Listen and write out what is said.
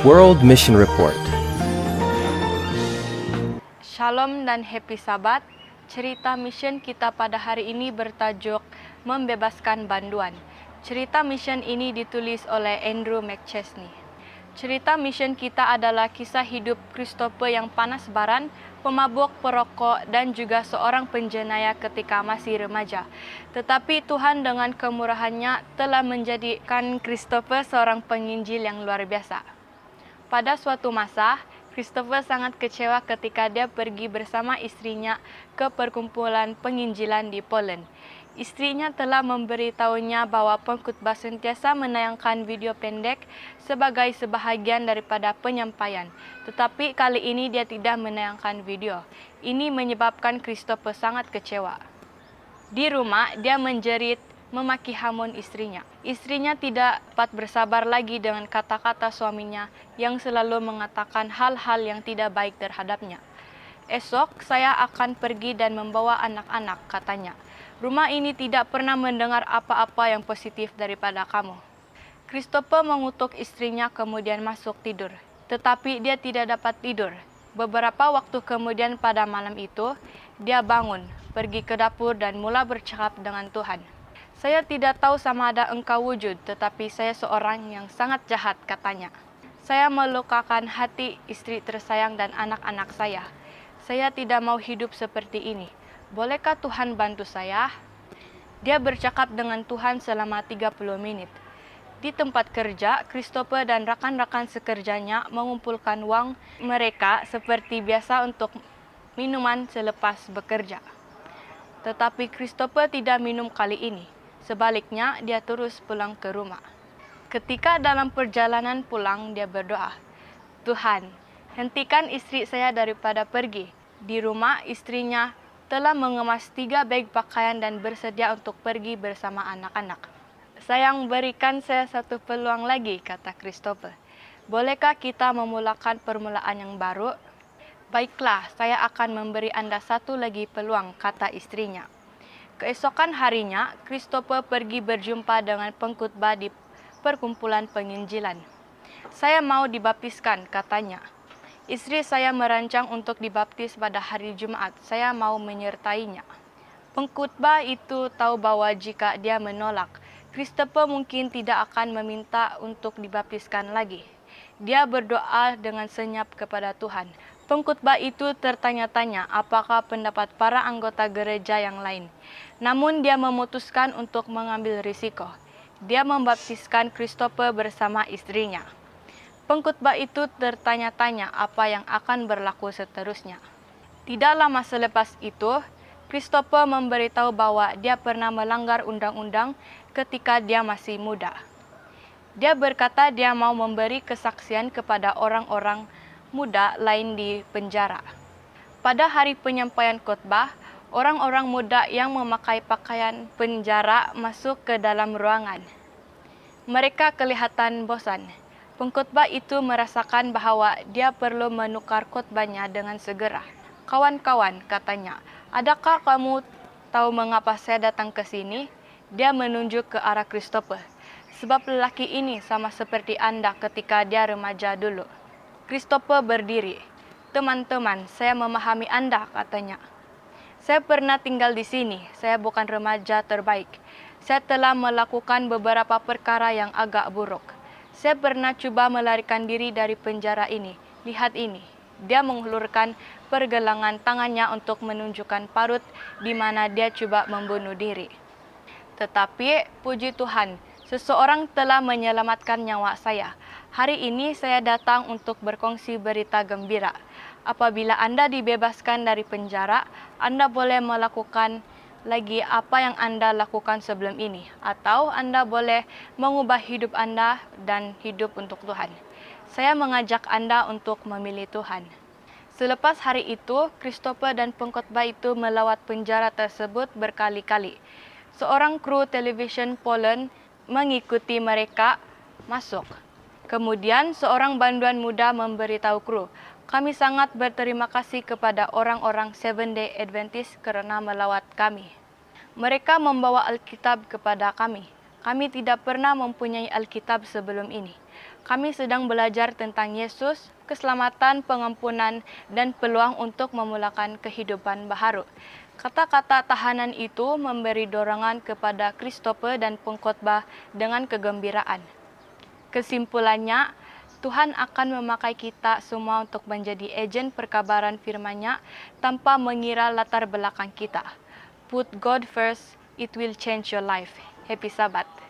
World Mission Report. Shalom dan happy Sabat. Cerita mission kita pada hari ini bertajuk Membebaskan Banduan. Cerita mission ini ditulis oleh Andrew McChesney. Cerita mission kita adalah kisah hidup Christopher yang panas baran, pemabuk, perokok, dan juga seorang penjenayah ketika masih remaja. Tetapi Tuhan dengan kemurahannya telah menjadikan Christopher seorang penginjil yang luar biasa. Pada suatu masa, Christopher sangat kecewa ketika dia pergi bersama istrinya ke perkumpulan penginjilan di Poland. Istrinya telah memberitahunya bahwa pengkhotbah sentiasa menayangkan video pendek sebagai sebahagian daripada penyampaian. Tetapi kali ini dia tidak menayangkan video. Ini menyebabkan Christopher sangat kecewa. Di rumah, dia menjerit memaki hamun istrinya. Istrinya tidak dapat bersabar lagi dengan kata-kata suaminya yang selalu mengatakan hal-hal yang tidak baik terhadapnya. Esok saya akan pergi dan membawa anak-anak, katanya. Rumah ini tidak pernah mendengar apa-apa yang positif daripada kamu. Christopher mengutuk istrinya kemudian masuk tidur. Tetapi dia tidak dapat tidur. Beberapa waktu kemudian pada malam itu, dia bangun, pergi ke dapur dan mula bercakap dengan Tuhan. Saya tidak tahu sama ada engkau wujud, tetapi saya seorang yang sangat jahat, katanya. Saya melukakan hati istri tersayang dan anak-anak saya. Saya tidak mau hidup seperti ini. Bolehkah Tuhan bantu saya? Dia bercakap dengan Tuhan selama 30 menit. Di tempat kerja, Christopher dan rakan-rakan sekerjanya mengumpulkan uang mereka seperti biasa untuk minuman selepas bekerja. Tetapi Christopher tidak minum kali ini. Sebaliknya, dia terus pulang ke rumah. Ketika dalam perjalanan pulang, dia berdoa, Tuhan, hentikan istri saya daripada pergi. Di rumah, istrinya telah mengemas 3 beg pakaian dan bersedia untuk pergi bersama anak-anak. Sayang, berikan saya satu peluang lagi, kata Christopher. Bolehkah kita memulakan permulaan yang baru? Baiklah, saya akan memberi Anda satu lagi peluang, kata istrinya. Keesokan harinya, Christopher pergi berjumpa dengan pengkhotbah di perkumpulan penginjilan. Saya mau dibaptiskan, katanya. Istri saya merancang untuk dibaptis pada hari Jumat. Saya mau menyertainya. Pengkhotbah itu tahu bahwa jika dia menolak, Christopher mungkin tidak akan meminta untuk dibaptiskan lagi. Dia berdoa dengan senyap kepada Tuhan. Pengkhotbah itu tertanya-tanya apakah pendapat para anggota gereja yang lain. Namun dia memutuskan untuk mengambil risiko. Dia membaptiskan Christopher bersama istrinya. Pengkhotbah itu tertanya-tanya apa yang akan berlaku seterusnya. Tidak lama selepas itu, Christopher memberitahu bahwa dia pernah melanggar undang-undang ketika dia masih muda. Dia berkata dia mau memberi kesaksian kepada orang-orang muda lain di penjara. Pada hari penyampaian khotbah, orang-orang muda yang memakai pakaian penjara masuk ke dalam ruangan. Mereka kelihatan bosan. Pengkhotbah itu merasakan bahwa dia perlu menukar khotbahnya dengan segera. Kawan-kawan, katanya, adakah kamu tahu mengapa saya datang ke sini? Dia menunjuk ke arah Christopher. Sebab lelaki ini sama seperti Anda ketika dia remaja dulu. Christopher berdiri. Teman-teman, saya memahami Anda, katanya. Saya pernah tinggal di sini. Saya bukan remaja terbaik. Saya telah melakukan beberapa perkara yang agak buruk. Saya pernah coba melarikan diri dari penjara ini. Lihat ini. Dia menghulurkan pergelangan tangannya untuk menunjukkan parut di mana dia coba membunuh diri. Tetapi, puji Tuhan, seseorang telah menyelamatkan nyawa saya. Hari ini saya datang untuk berkongsi berita gembira. Apabila Anda dibebaskan dari penjara, Anda boleh melakukan lagi apa yang Anda lakukan sebelum ini, atau Anda boleh mengubah hidup Anda dan hidup untuk Tuhan. Saya mengajak Anda untuk memilih Tuhan. Selepas hari itu, Christopher dan pengkhotbah itu melawat penjara tersebut berkali-kali. Seorang kru televisyen Poland mengikuti mereka masuk. Kemudian seorang banduan muda memberitahu kru, kami sangat berterima kasih kepada orang-orang Seventh-day Adventist karena melawat kami. Mereka membawa Alkitab kepada kami. Kami tidak pernah mempunyai Alkitab sebelum ini. Kami sedang belajar tentang Yesus, keselamatan, pengampunan, dan peluang untuk memulakan kehidupan baharu. Kata-kata tahanan itu memberi dorongan kepada Christopher dan pengkhotbah dengan kegembiraan. Kesimpulannya, Tuhan akan memakai kita semua untuk menjadi agen perkabaran firman-Nya tanpa mengira latar belakang kita. Put God first, it will change your life. Happy Sabat.